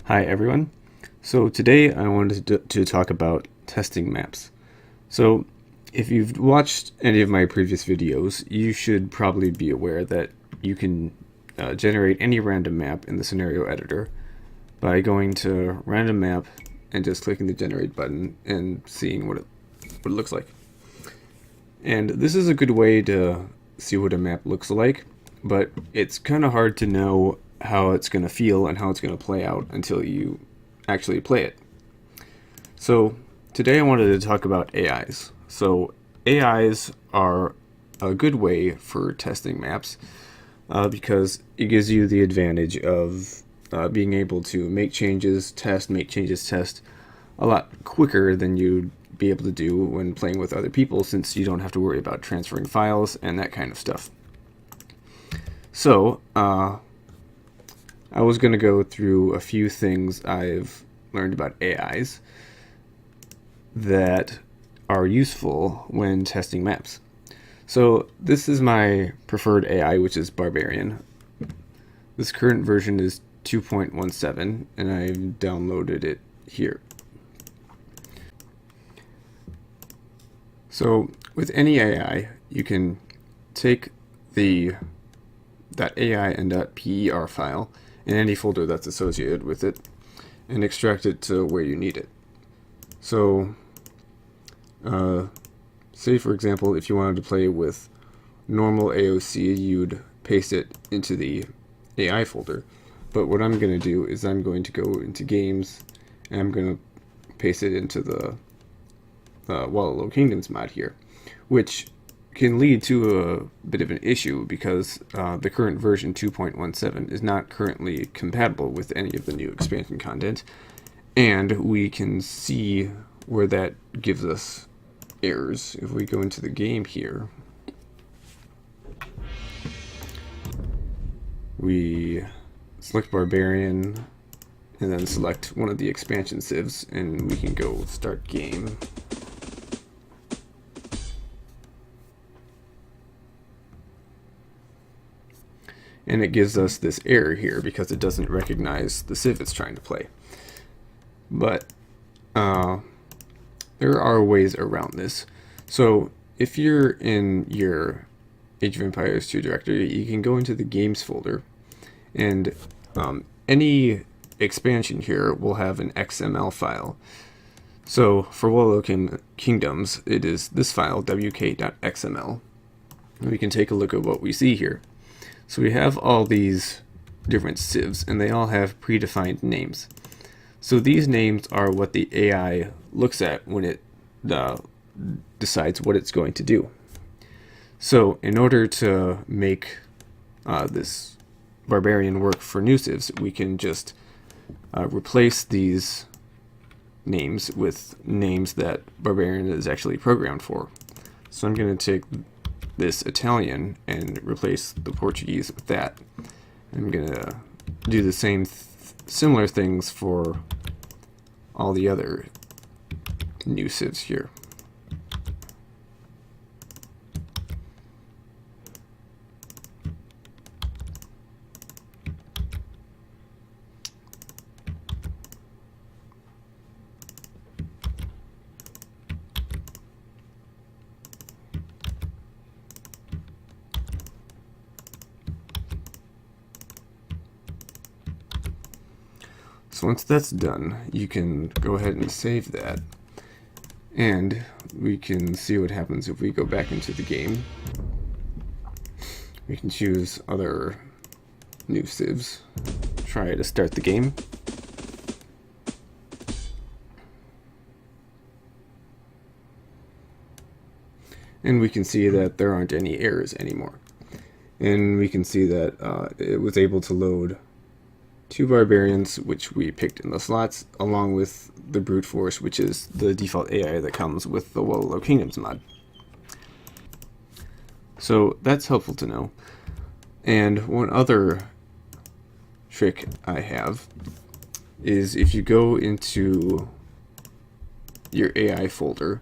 Hi everyone. So today I wanted to talk about testing maps. So if you've watched any of my previous videos, you should probably be aware that you can generate any random map in the scenario editor by going to random map and just clicking the generate button and seeing what it looks like. And this is a good way to see what a map looks like, but it's kind of hard to know how it's going to feel and how it's going to play out until you actually play it. So today I wanted to talk about AIs. So AIs are a good way for testing maps because it gives you the advantage of being able to make changes, test a lot quicker than you'd be able to do when playing with other people, since you don't have to worry about transferring files and that kind of stuff. So I was going to go through a few things I've learned about AIs that are useful when testing maps. So this is my preferred AI, which is Barbarian. This current version is 2.17, and I've downloaded it here. So with any AI, you can take the .ai and .per file in any folder that's associated with it and extract it to where you need it. So say for example, if you wanted to play with normal AOC, you'd paste it into the AI folder. But what I'm going to do is I'm going to go into games and I'm going to paste it into the Wallow Kingdoms mod here, which can lead to a bit of an issue because the current version 2.17 is not currently compatible with any of the new expansion content, and we can see where that gives us errors. If we go into the game here, we select Barbarian and then select one of the expansion civs, and we can go start game. And it gives us this error here because it doesn't recognize the civ it's trying to play. But there are ways around this. So if you're in your Age of Empires 2 directory, you can go into the games folder, and any expansion here will have an XML file. So for Wallow Kingdoms, it is this file, wk.xml. We can take a look at what we see here. So we have all these different civs, and they all have predefined names. So these names are what the AI looks at when it decides what it's going to do. So in order to make this Barbarian work for new civs, we can just replace these names with names that Barbarian is actually programmed for. So I'm going to take this Italian and replace the Portuguese with that. I'm going to do the same similar things for all the other new civs here. So once that's done, you can go ahead and save that, and we can see what happens if we go back into the game. We can choose other new civs, try to start the game. And we can see that there aren't any errors anymore. And we can see that it was able to load 2 Barbarians, which we picked in the slots, along with the Brute Force, which is the default AI that comes with the Wallow Kingdoms mod. So that's helpful to know. And one other trick I have is if you go into your AI folder,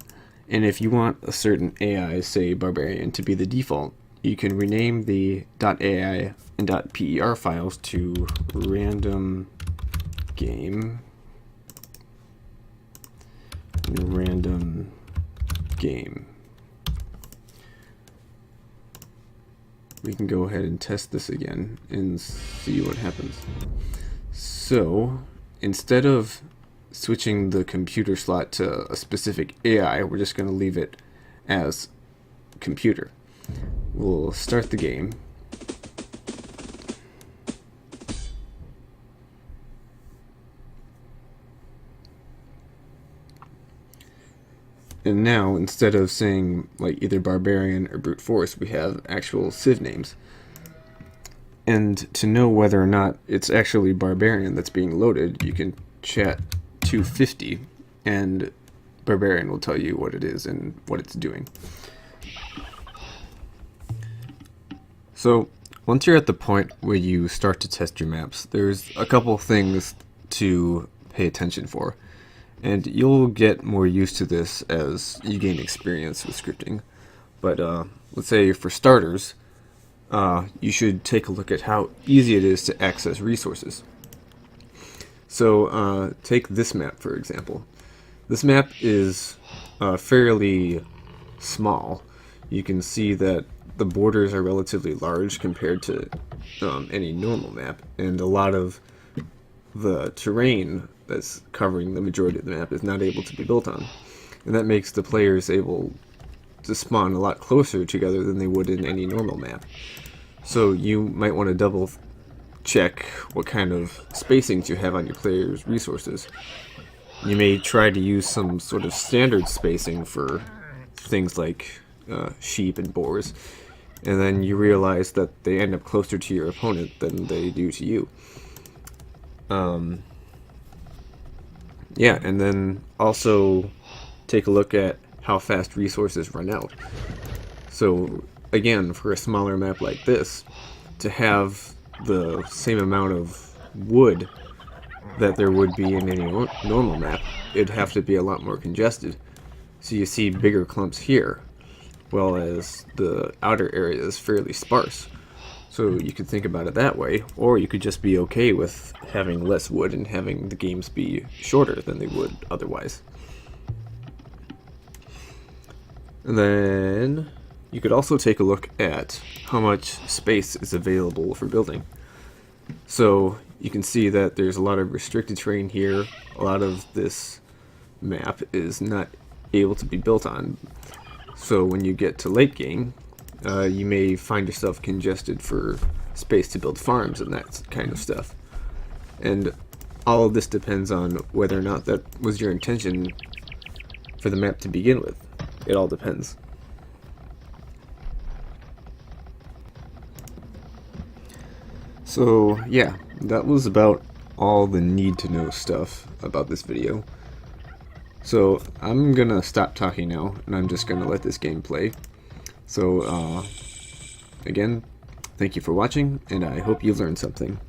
and if you want a certain AI, say Barbarian, to be the default, you can rename the .ai and .per files to random game, random game. We can go ahead and test this again and see what happens. So instead of switching the computer slot to a specific AI, we're just going to leave it as computer. We'll start the game. And now, instead of saying like either barbarian or brute force, we have actual civ names. And to know whether or not it's actually barbarian that's being loaded, you can chat 250 and barbarian will tell you what it is and what it's doing. So once you're at the point where you start to test your maps, there's a couple things to pay attention for. And you'll get more used to this as you gain experience with scripting. But let's say for starters, you should take a look at how easy it is to access resources. So take this map, for example. This map is fairly small. You can see that the borders are relatively large compared to any normal map, and a lot of the terrain that's covering the majority of the map is not able to be built on. And that makes the players able to spawn a lot closer together than they would in any normal map. So you might want to double check what kind of spacings you have on your players' resources. You may try to use some sort of standard spacing for things like sheep and boars, and then you realize that they end up closer to your opponent than they do to you. Yeah, and then also take a look at how fast resources run out. So again, for a smaller map like this, to have the same amount of wood that there would be in any normal map, it'd have to be a lot more congested. So you see bigger clumps here, while as the outer area is fairly sparse. So you could think about it that way, or you could just be okay with having less wood and having the games be shorter than they would otherwise. And then you could also take a look at how much space is available for building. So you can see that there's a lot of restricted terrain here. A lot of this map is not able to be built on. So when you get to late game, you may find yourself congested for space to build farms and that kind of stuff. And all of this depends on whether or not that was your intention for the map to begin with. It all depends. So yeah, that was about all the need to know stuff about this video. So I'm gonna stop talking now, and I'm just gonna let this game play. So again, thank you for watching, and I hope you learned something.